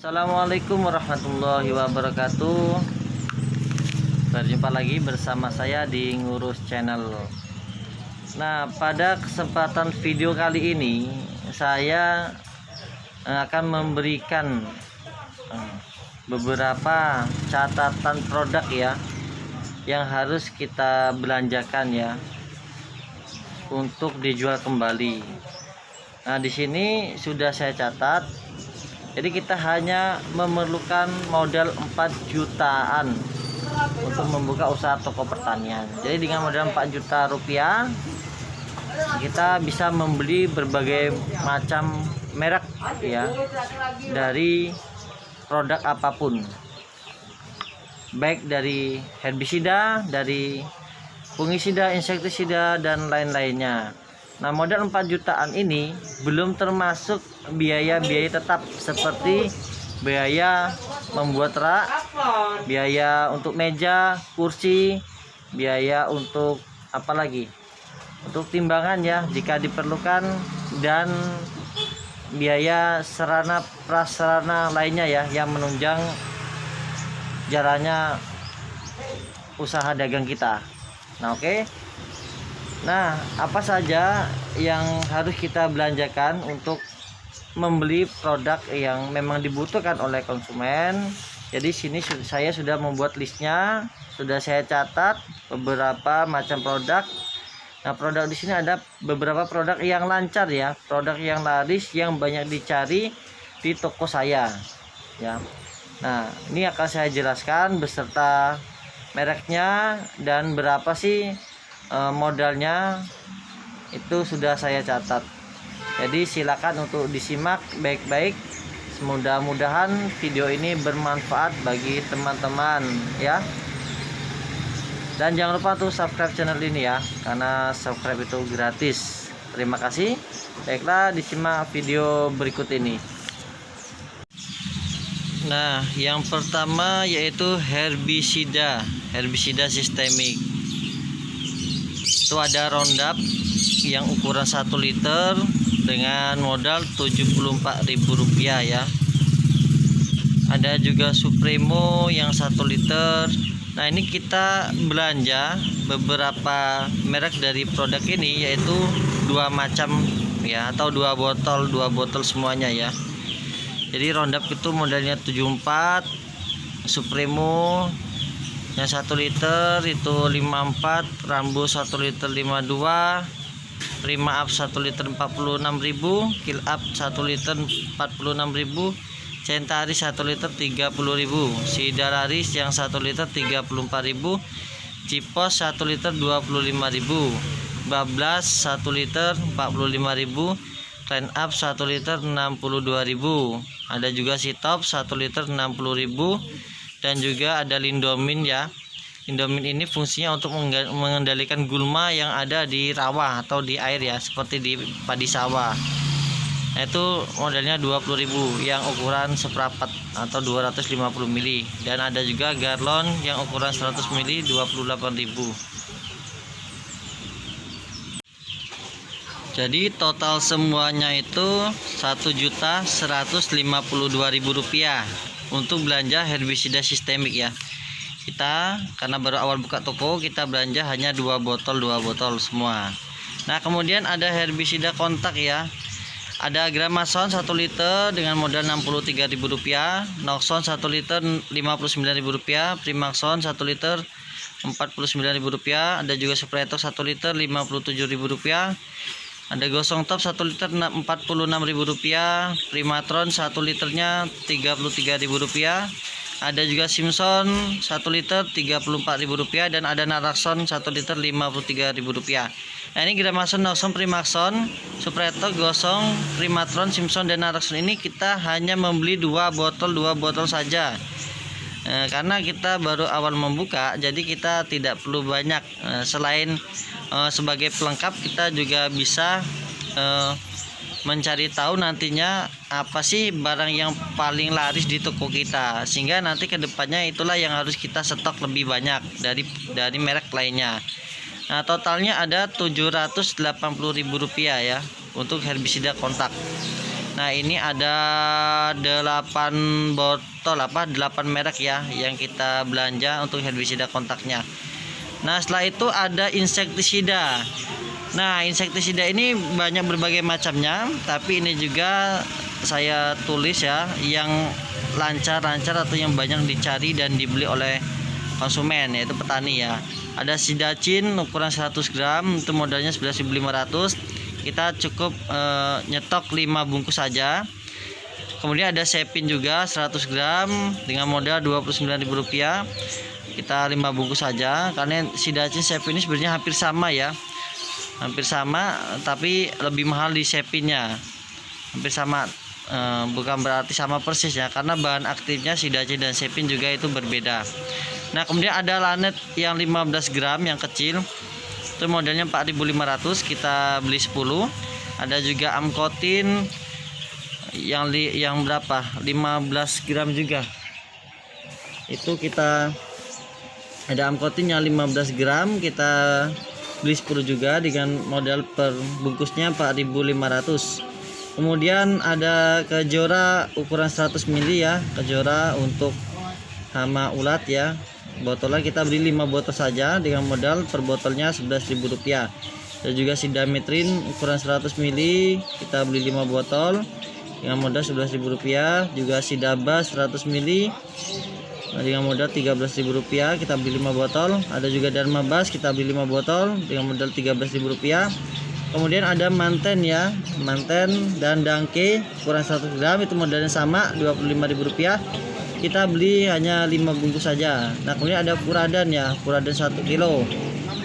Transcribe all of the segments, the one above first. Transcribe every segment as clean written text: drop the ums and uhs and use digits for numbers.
Assalamualaikum warahmatullahi wabarakatuh. Berjumpa lagi bersama saya di Ngurus Channel. Nah, pada kesempatan video kali ini saya akan memberikan beberapa catatan produk ya yang harus kita belanjakan ya untuk dijual kembali. Nah, di sini sudah saya catat. Jadi kita hanya memerlukan modal 4 jutaan untuk membuka usaha toko pertanian. Jadi dengan modal 4 juta rupiah kita bisa membeli berbagai macam merek ya dari produk apapun. Baik dari herbisida, dari fungisida, insektisida dan lain-lainnya. Nah, modal 4 jutaan ini belum termasuk biaya-biaya tetap seperti biaya membuat rak, biaya untuk meja, kursi, biaya untuk apa lagi? Untuk timbangan ya jika diperlukan, dan biaya sarana prasarana lainnya ya yang menunjang jalannya usaha dagang kita. Nah, oke. Nah, apa saja yang harus kita belanjakan untuk membeli produk yang memang dibutuhkan oleh konsumen? Jadi sini saya sudah membuat listnya, sudah saya catat beberapa macam produk. Nah, produk di sini ada beberapa produk yang lancar ya, produk yang laris yang banyak dicari di toko saya ya. Nah, ini akan saya jelaskan beserta mereknya dan berapa sih modalnya, itu sudah saya catat. Jadi silakan untuk disimak baik-baik. Mudah-mudahan video ini bermanfaat bagi teman-teman ya. Dan jangan lupa untuk subscribe channel ini ya, karena subscribe itu gratis. Terima kasih. Baiklah, disimak video berikut ini. Nah, yang pertama yaitu herbisida sistemik. Itu ada Roundup yang ukuran 1 liter dengan modal Rp74.000 ya. Ada juga Supremo yang 1 liter. Nah, ini kita belanja beberapa merek dari produk ini, yaitu 2 macam ya, atau 2 botol semuanya ya. Jadi Roundup itu modalnya 74, Supremo yang 1 liter itu 54, Rambo 1 liter 52, Prima Up 1 liter 46.000, Kill Up 1 liter 46.000, Centari 1 liter 30.000, Sidalaris yang 1 liter 34.000, Cipos 1 liter 25.000, Bablas 1 liter 45.000, Clean Up 1 liter 62.000. Ada juga Sitop 1 liter 60.000. Dan juga ada Lindomin ya. Lindomin ini fungsinya untuk mengendalikan gulma yang ada di rawa atau di air ya, seperti di padi sawah. Nah, itu modalnya 20.000 yang ukuran seperempat atau 250 ml. Dan ada juga Garlon yang ukuran 100 ml 28.000. Jadi total semuanya itu Rp1.152.000 untuk belanja herbisida sistemik ya. Kita karena baru awal buka toko, kita belanja hanya 2 botol semua. Nah, kemudian ada herbisida kontak ya. Ada Gramason 1 liter dengan modal Rp63.000, Noxon 1 liter Rp59.000, Primaxon 1 liter Rp49.000, ada juga Spretok 1 liter Rp57.000. Ada Gosong Top 1 liter Rp46.000, Primatron 1 liternya Rp33.000. Ada juga Simpson 1 liter Rp34.000 dan ada Naraxon 1 liter Rp53.000. Nah, ini Gramason, Noxon, Primaxon, Supreto, Gosong, Primatron, Simpson dan Naraxon ini kita hanya membeli 2 botol saja. Karena kita baru awal membuka, jadi kita tidak perlu banyak. Selain sebagai pelengkap, kita juga bisa mencari tahu nantinya apa sih barang yang paling laris di toko kita, sehingga nanti kedepannya itulah yang harus kita stok lebih banyak dari merek lainnya. Nah, totalnya ada Rp780.000 ya untuk herbisida kontak. Nah, ini ada 8 botol 8 merek ya yang kita belanja untuk herbisida kontaknya. Nah, setelah itu ada insektisida. Nah, insektisida ini banyak berbagai macamnya, tapi ini juga saya tulis ya yang lancar-lancar atau yang banyak dicari dan dibeli oleh konsumen, yaitu petani ya. Ada Sidacin ukuran 100 gram, itu modalnya 11.500. Kita cukup nyetok 5 bungkus saja. Kemudian ada Sepin juga 100 gram dengan modal Rp29.000. Kita 5 bungkus saja, karena Sidacin Sepin ini sebenarnya hampir sama ya. Hampir sama, tapi lebih mahal di Sepinnya. Hampir sama, bukan berarti sama persis ya, karena bahan aktifnya Sidacin dan Sepin juga itu berbeda. Nah, kemudian ada Lanet yang 15 gram yang kecil. Itu modalnya 4.500, kita beli 10. Ada juga Amkotin yang berapa? 15 gram juga. Itu kita ada Amkotin yang 15 gram, kita beli 10 juga dengan modal per bungkusnya 4.500. Kemudian ada Kejora ukuran 100 ml ya, Kejora untuk hama ulat ya. Botolnya kita beli 5 botol saja dengan modal per botolnya Rp11.000. Dan juga Sidametrin ukuran 100 ml kita beli 5 botol dengan modal Rp11.000. Juga Sidabas 100 ml dengan modal Rp13.000, kita beli 5 botol. Ada juga Dharma Bas, kita beli 5 botol dengan modal Rp13.000. Kemudian ada Manten ya, Manten dan Dangke ukuran 100 gram, itu modalnya sama Rp25.000. Kita beli hanya 5 bungkus saja. Nah, kemudian ada Furadan ya, Furadan 1 kilo.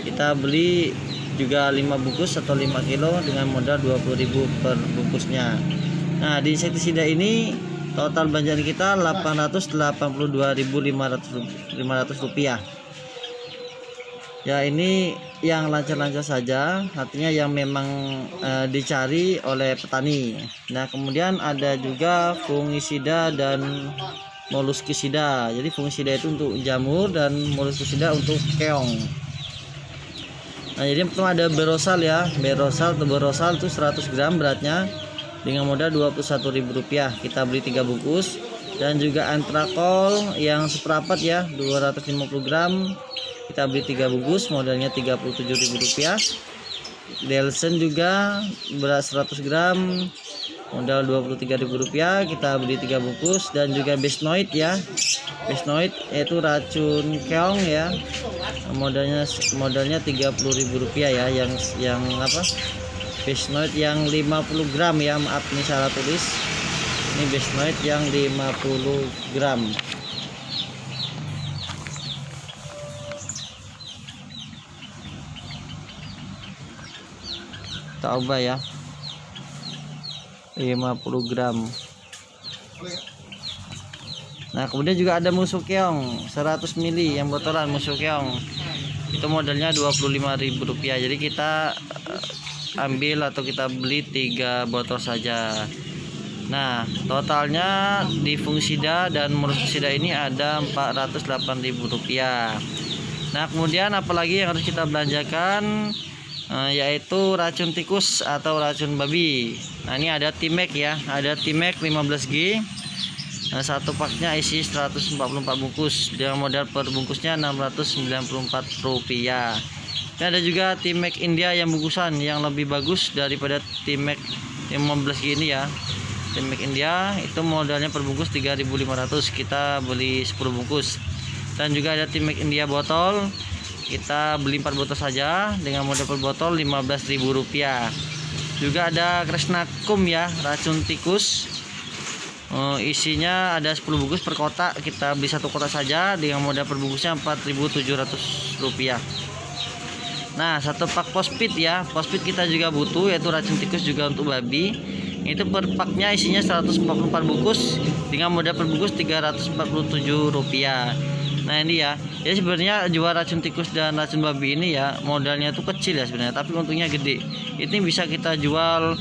Kita beli juga 5 bungkus atau 5 kilo dengan modal Rp20.000 per bungkusnya. Nah, di insektisida ini total belanjaan kita Rp882.500. Ya, ini yang lancar-lancar saja, artinya yang memang dicari oleh petani. Nah, kemudian ada juga fungisida dan moluskisida. Jadi fungisida itu untuk jamur dan moluskisida untuk keong. Nah, jadi pertama ada Berosal ya, Berosal itu 100 gram beratnya dengan modal Rp21.000. Kita beli 3 bungkus. Dan juga Antrakol yang seperempat ya, 250 gram. Kita beli 3 bungkus, modalnya Rp37.000. Delsen juga berat 100 gram, modal Rp23.000. Kita beli 3 bungkus. Dan juga Besnoid ya, Besnoid yaitu racun keong ya, modalnya Rp30.000 ya, yang apa, Besnoid yang 50 gram ya, maaf ini salah tulis. Ini Besnoid yang 50 gram. Kita ubah ya, 50 gram. Nah, kemudian juga ada Musuh Keong 100 ml yang botolan Musuh Keong. Itu modalnya Rp25.000. Jadi kita ambil atau kita beli 3 botol saja. Nah, totalnya di fungisida dan moluskisida ini ada Rp408.000. Nah, kemudian apalagi yang harus kita belanjakan, yaitu racun tikus atau racun babi. Nah, ini ada Timek ya, ada Timek 15G. Nah, satu paknya isi 144 bungkus dengan modal per bungkusnya Rp694. Dan ada juga Timek India yang bungkusan yang lebih bagus daripada Timek 15G ini ya. Timek India itu modalnya per bungkus Rp3.500. Kita beli 10 bungkus. Dan juga ada Timek India botol. Kita beli 4 botol saja dengan modal per botol Rp15.000. Juga ada Kresnakum ya, racun tikus. Isinya ada 10 bungkus per kotak. Kita beli 1 kotak saja dengan modal per bungkusnya Rp4.700. Nah, 1 pak Pospit ya, Pospit kita juga butuh, yaitu racun tikus juga untuk babi. Itu per paknya isinya 144 bungkus dengan modal per bungkus Rp347. Nah, ini ya, jadi sebenarnya jual racun tikus dan racun babi ini ya modalnya itu kecil ya sebenarnya, tapi untungnya gede. Ini bisa kita jual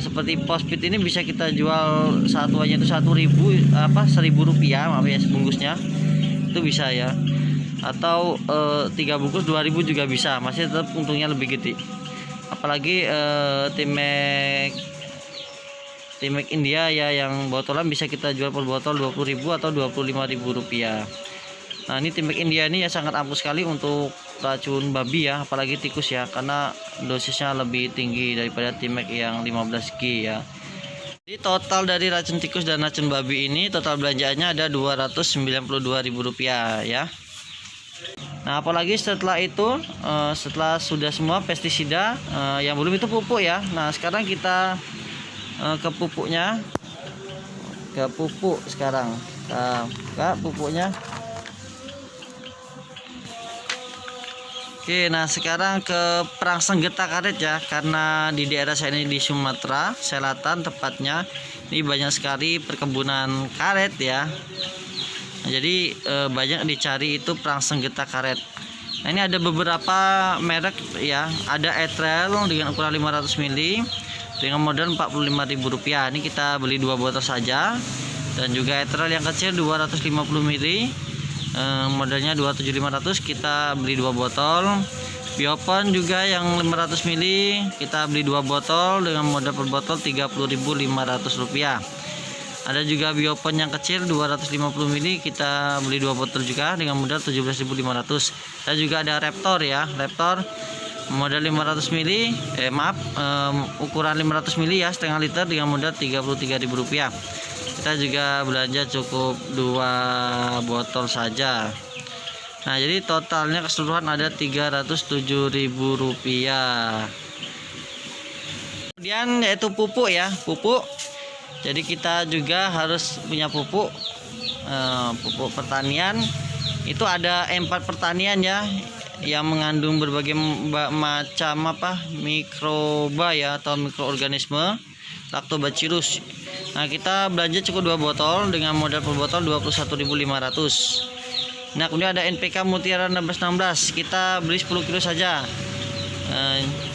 seperti Pospit ini bisa kita jual satuannya itu Rp1.000 maaf ya, sebungkusnya itu bisa ya. Atau 3 bungkus Rp2.000 juga bisa, masih tetap untungnya lebih gede. Apalagi Timek Timek India ya, yang botolan bisa kita jual per botol 20.000 atau 25.000 rupiah. Nah, ini Timek India ini ya sangat ampuh sekali untuk racun babi ya, apalagi tikus ya, karena dosisnya lebih tinggi daripada Timek yang 15G ya. Jadi total dari racun tikus dan racun babi ini total belanjaannya ada Rp292.000 ya. Nah, apalagi setelah itu setelah sudah semua pestisida, yang belum itu pupuk ya. Nah, sekarang kita ke pupuknya, ke pupuk sekarang. Ke pupuknya. Oke, nah sekarang ke perangsang getah karet ya, karena di daerah saya ini di Sumatera Selatan tepatnya, ini banyak sekali perkebunan karet ya. Nah, jadi banyak dicari itu perangsang getah karet. Nah, ini ada beberapa merek ya, ada Etrel dengan ukuran 500 ml dengan modal Rp45.000. Ini kita beli 2 botol saja, dan juga Etrel yang kecil 250 ml. Modelnya 27500, kita beli 2 botol. Biopon juga yang 500 ml kita beli 2 botol dengan modal per botol Rp30.500. Ada juga Biopon yang kecil 250 ml, kita beli 2 botol juga dengan modal Rp17.500. Dan juga ada Raptor ya, Raptor modal 500 ml, ukuran 500 ml ya, setengah liter dengan modal Rp33.000. Kita juga belanja cukup 2 botol saja. Nah, jadi totalnya keseluruhan ada Rp307.000. Kemudian yaitu pupuk ya, pupuk. Jadi kita juga harus punya pupuk, pupuk pertanian. Itu ada 4 pertanian ya, yang mengandung berbagai macam mikroba ya, atau mikroorganisme, Lactobacillus. Nah, kita belanja cukup 2 botol dengan modal per botol Rp21.500. Nah, kemudian ada NPK Mutiara 1616, kita beli 10 kilo saja.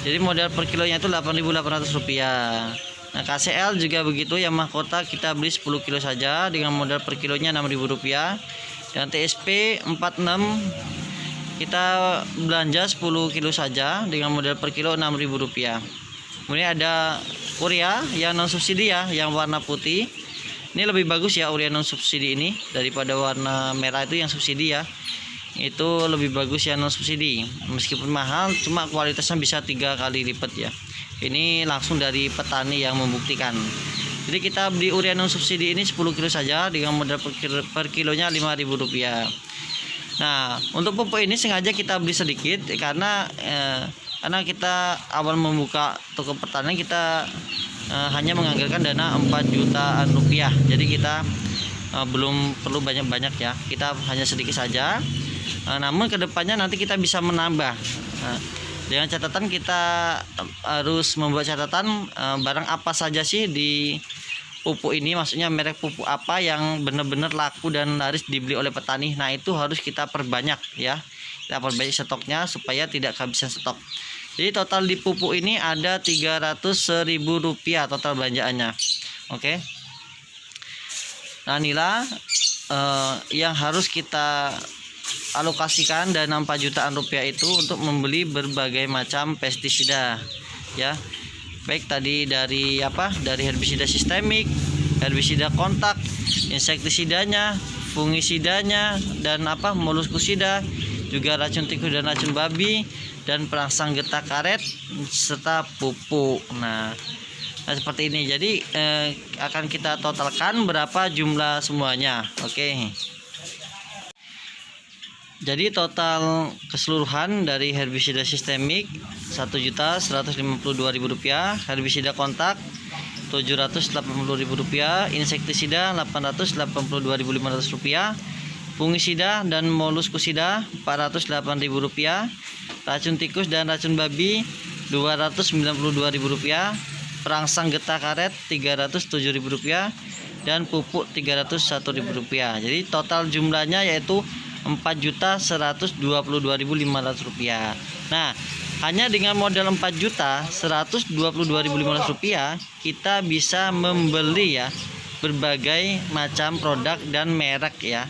Jadi modal per kilonya itu Rp8.800. Nah, KCL juga begitu, yang mahkota kita beli 10 kilo saja dengan modal per kilonya Rp6.000. Dan TSP 46 kita belanja 10 kilo saja dengan modal per kilo Rp6.000. Kemudian ada urea yang non subsidi ya, yang warna putih. Ini lebih bagus ya urea non subsidi ini daripada warna merah itu yang subsidi ya. Itu lebih bagus ya non subsidi. Meskipun mahal, cuma kualitasnya bisa 3 kali lipat ya. Ini langsung dari petani yang membuktikan. Jadi kita beli urea non subsidi ini 10 kilo saja dengan modal per kilonya Rp5.000. Nah, untuk pupuk ini sengaja kita beli sedikit karena kita awal membuka toko pertanian, kita hanya menganggarkan dana Rp4 jutaan. Jadi kita belum perlu banyak-banyak ya, kita hanya sedikit saja. Namun kedepannya nanti kita bisa menambah. Dengan catatan kita harus membuat catatan barang apa saja sih di pupuk ini, maksudnya merek pupuk apa yang benar-benar laku dan laris dibeli oleh petani. Nah, itu harus kita perbanyak ya, kita perbanyak stoknya supaya tidak kehabisan stok. Jadi total di pupuk ini ada Rp300.000 total belanjaannya. Oke. Nah, inilah yang harus kita alokasikan dana Rp4 jutaan itu untuk membeli berbagai macam pestisida ya. Baik tadi dari dari herbisida sistemik, herbisida kontak, insektisidanya, fungisidanya, dan moluskusida, juga racun tikus dan racun babi, dan perangsang getah karet serta pupuk. Nah, seperti ini. Jadi akan kita totalkan berapa jumlah semuanya. Oke. Jadi total keseluruhan dari herbisida sistemik Rp1.152.000, herbisida kontak Rp780.000, insektisida Rp882.500, fungisida dan moluskusida Rp408.000, racun tikus dan racun babi Rp292.000, perangsang getah karet Rp307.000, dan pupuk Rp301.000. Jadi total jumlahnya yaitu Rp4.122.500. Nah, hanya dengan modal Rp4.122.500 kita bisa membeli ya berbagai macam produk dan merek ya,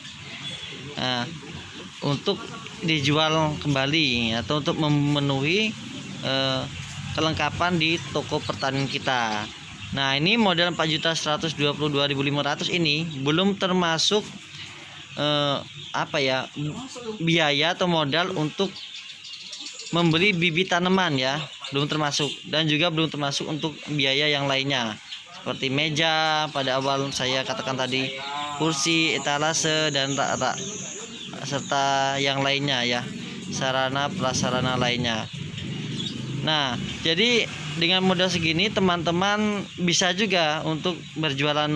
untuk dijual kembali atau untuk memenuhi kelengkapan di toko pertanian kita. Nah, ini model 4.122.500 ini belum termasuk biaya atau modal untuk membeli bibit tanaman ya, belum termasuk, dan juga belum termasuk untuk biaya yang lainnya seperti meja pada awal saya katakan tadi, kursi, etalase, dan rak-rak serta yang lainnya ya, sarana prasarana lainnya. Nah, jadi dengan modal segini teman-teman bisa juga untuk berjualan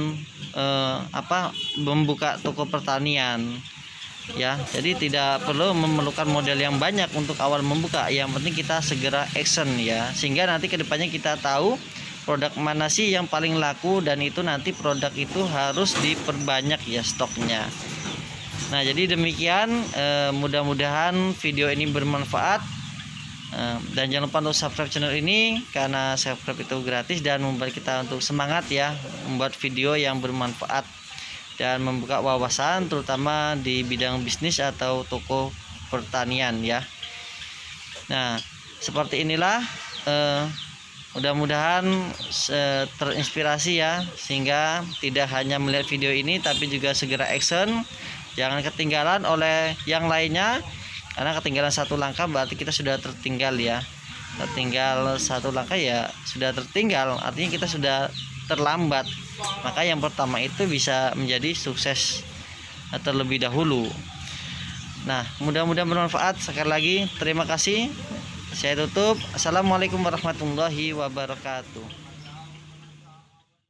membuka toko pertanian ya. Jadi tidak perlu memerlukan modal yang banyak untuk awal membuka. Yang penting kita segera action ya, sehingga nanti kedepannya kita tahu produk mana sih yang paling laku, dan itu nanti produk itu harus diperbanyak ya stoknya. Nah, jadi demikian, mudah-mudahan video ini bermanfaat, dan jangan lupa untuk subscribe channel ini, karena subscribe itu gratis dan membuat kita untuk semangat ya membuat video yang bermanfaat dan membuka wawasan terutama di bidang bisnis atau toko pertanian ya. Nah, seperti inilah, mudah-mudahan terinspirasi ya, sehingga tidak hanya melihat video ini tapi juga segera action, jangan ketinggalan oleh yang lainnya, karena ketinggalan satu langkah berarti kita sudah tertinggal ya. Tertinggal satu langkah ya sudah tertinggal, artinya kita sudah terlambat. Maka yang pertama itu bisa menjadi sukses terlebih dahulu. Nah, mudah-mudahan bermanfaat. Sekali lagi terima kasih. Saya tutup. Assalamualaikum warahmatullahi wabarakatuh.